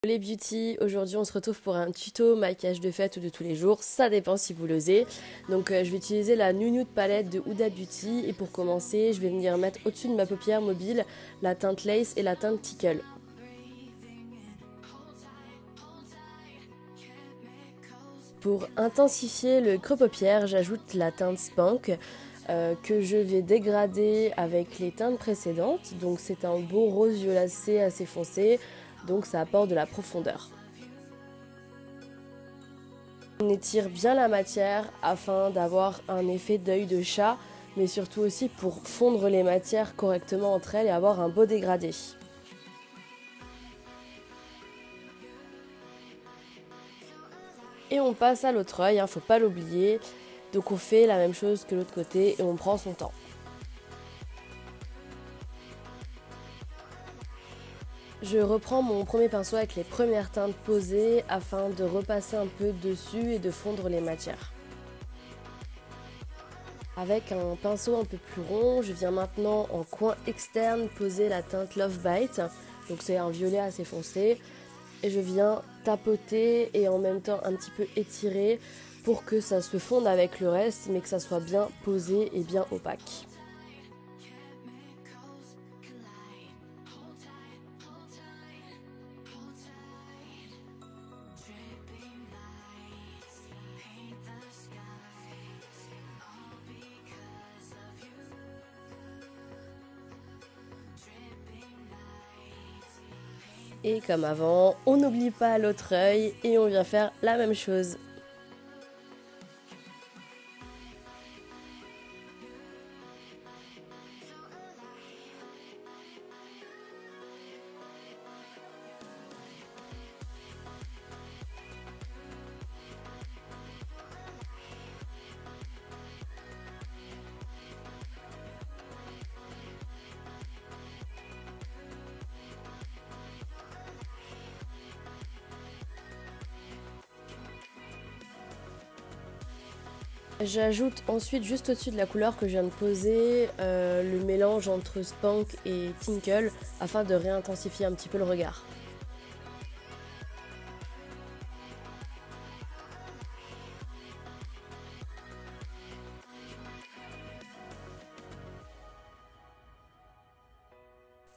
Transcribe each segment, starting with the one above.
Les beauty, aujourd'hui on se retrouve pour un tuto maquillage de fête ou de tous les jours, ça dépend si vous l'osez. Donc je vais utiliser la New Nude palette de Huda Beauty et pour commencer je vais venir mettre au-dessus de ma paupière mobile la teinte Lace et la teinte Tickle. Pour intensifier le creux paupière, j'ajoute la teinte Spank que je vais dégrader avec les teintes précédentes. Donc c'est un beau rose violacé assez foncé, donc ça apporte de la profondeur. On étire bien la matière afin d'avoir un effet d'œil de chat, mais surtout aussi pour fondre les matières correctement entre elles et avoir un beau dégradé. Et on passe à l'autre œil, faut pas l'oublier. Donc on fait la même chose que l'autre côté et on prend son temps. Je reprends mon premier pinceau avec les premières teintes posées afin de repasser un peu dessus et de fondre les matières. Avec un pinceau un peu plus rond, je viens maintenant en coin externe poser la teinte Love Bite. Donc c'est un violet assez foncé. Et je viens tapoter et en même temps un petit peu étirer pour que ça se fonde avec le reste mais que ça soit bien posé et bien opaque. Et comme avant, on n'oublie pas l'autre œil et on vient faire la même chose. J'ajoute ensuite juste au-dessus de la couleur que je viens de poser le mélange entre Spank et Tinkle afin de réintensifier un petit peu le regard.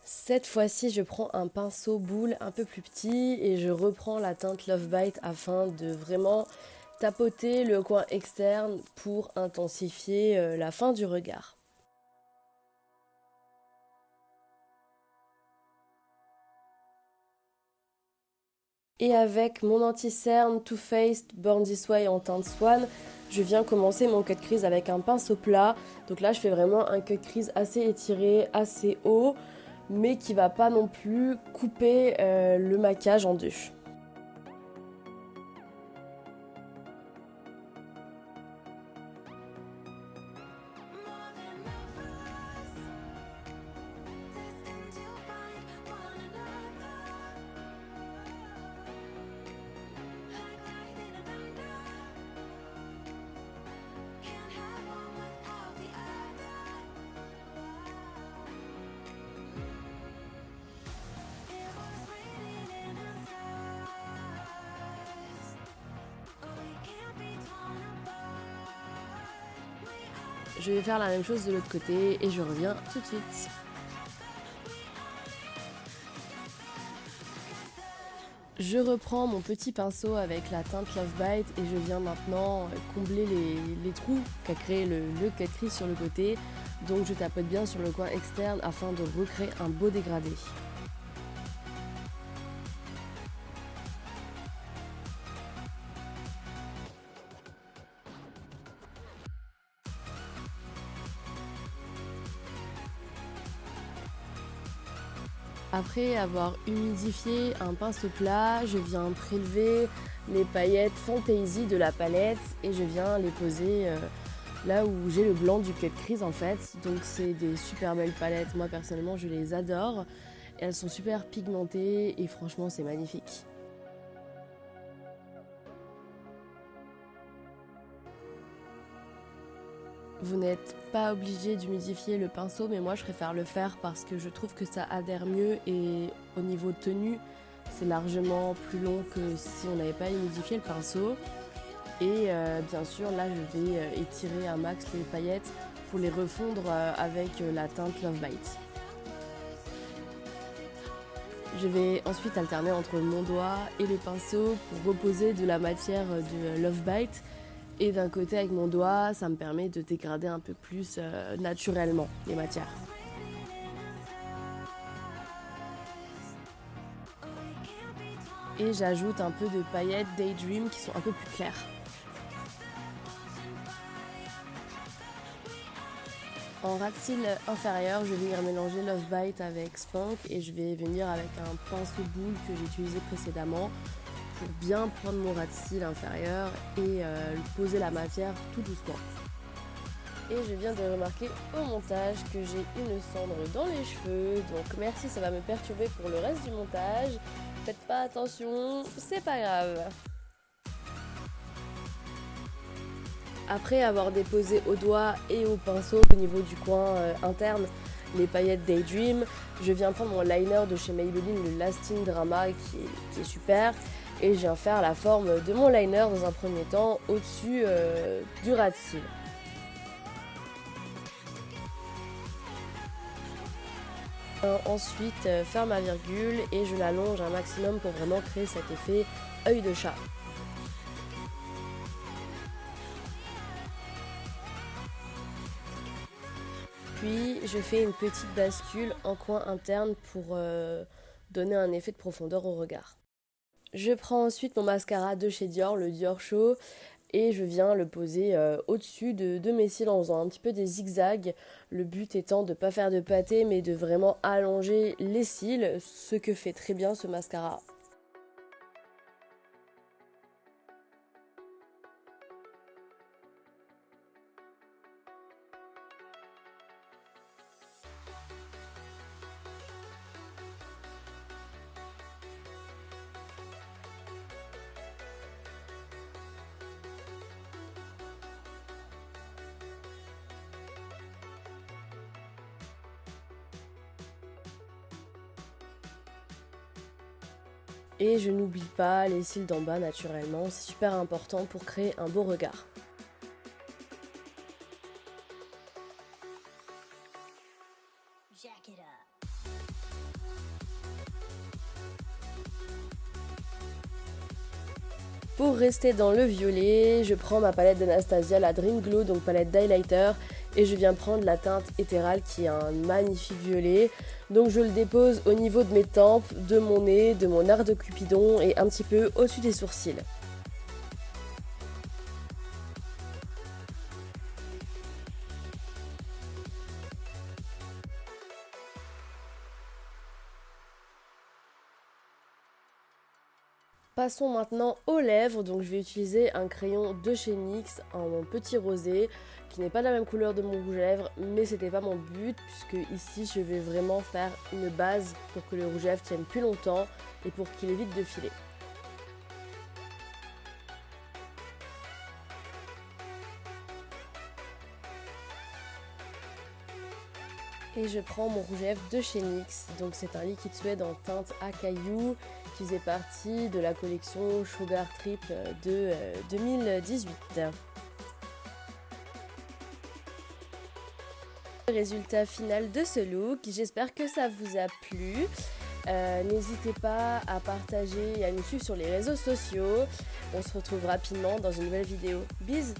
Cette fois-ci, je prends un pinceau boule un peu plus petit et je reprends la teinte Love Bite afin de vraiment tapoter le coin externe pour intensifier la fin du regard. Et avec mon anti-cerne Too Faced Born This Way en teinte Swan, je viens commencer mon cut crease avec un pinceau plat. Donc là, je fais vraiment un cut crease assez étiré, assez haut, mais qui va pas non plus couper le maquillage en deux. Je vais faire la même chose de l'autre côté et je reviens tout de suite. Je reprends mon petit pinceau avec la teinte Love Bite et je viens maintenant combler les trous qu'a créé le cut crease sur le côté. Donc je tapote bien sur le coin externe afin de recréer un beau dégradé. Après avoir humidifié un pinceau plat, je viens prélever les paillettes Fantasy de la palette et je viens les poser là où j'ai le blanc du cut crease en fait. Donc c'est des super belles palettes, moi personnellement je les adore. Elles sont super pigmentées et franchement c'est magnifique. Vous n'êtes pas obligé d'humidifier le pinceau, mais moi je préfère le faire parce que je trouve que ça adhère mieux et au niveau tenue, c'est largement plus long que si on n'avait pas humidifié le pinceau. Et bien sûr, là, je vais étirer un max les paillettes pour les refondre avec la teinte Love Bite. Je vais ensuite alterner entre mon doigt et le pinceau pour reposer de la matière de Love Bite. Et d'un côté, avec mon doigt, ça me permet de dégrader un peu plus naturellement les matières. Et j'ajoute un peu de paillettes Daydream qui sont un peu plus claires. En ras de cils inférieur, je vais venir mélanger Love Bite avec Spunk et je vais venir avec un pinceau boule que j'ai utilisé précédemment pour bien prendre mon ras de cils inférieur et poser la matière tout doucement. Et je viens de remarquer au montage que j'ai une cendre dans les cheveux, donc merci, ça va me perturber pour le reste du montage. Faites pas attention, c'est pas grave. Après avoir déposé au doigt et au pinceau au niveau du coin interne les paillettes Daydream, je viens prendre mon liner de chez Maybelline, le Lasting Drama qui est super, et je viens faire la forme de mon liner dans un premier temps au-dessus du ras de cils. Ensuite, faire ma virgule et je l'allonge un maximum pour vraiment créer cet effet œil de chat. Puis je fais une petite bascule en coin interne pour donner un effet de profondeur au regard. Je prends ensuite mon mascara de chez Dior, le Dior Show, et je viens le poser au-dessus de mes cils en faisant un petit peu des zigzags. Le but étant de ne pas faire de pâté mais de vraiment allonger les cils, ce que fait très bien ce mascara. Et je n'oublie pas les cils d'en bas naturellement, c'est super important pour créer un beau regard. Pour rester dans le violet, je prends ma palette d'Anastasia, la Dream Glow, donc palette d'highlighter, et je viens prendre la teinte Ethereal qui est un magnifique violet. Donc je le dépose au niveau de mes tempes, de mon nez, de mon arc de Cupidon et un petit peu au-dessus des sourcils. Passons maintenant aux lèvres, donc je vais utiliser un crayon de chez NYX en petit rosé qui n'est pas la même couleur de mon rouge à lèvres, mais c'était pas mon but puisque ici je vais vraiment faire une base pour que le rouge à lèvres tienne plus longtemps et pour qu'il évite de filer. Et je prends mon rouge à lèvres de chez NYX, donc c'est un liquide suède en teinte Akayu qui faisait partie de la collection Sugar Trip de 2018. Résultat final de ce look, j'espère que ça vous a plu. N'hésitez pas à partager et à nous suivre sur les réseaux sociaux. On se retrouve rapidement dans une nouvelle vidéo. Bisous!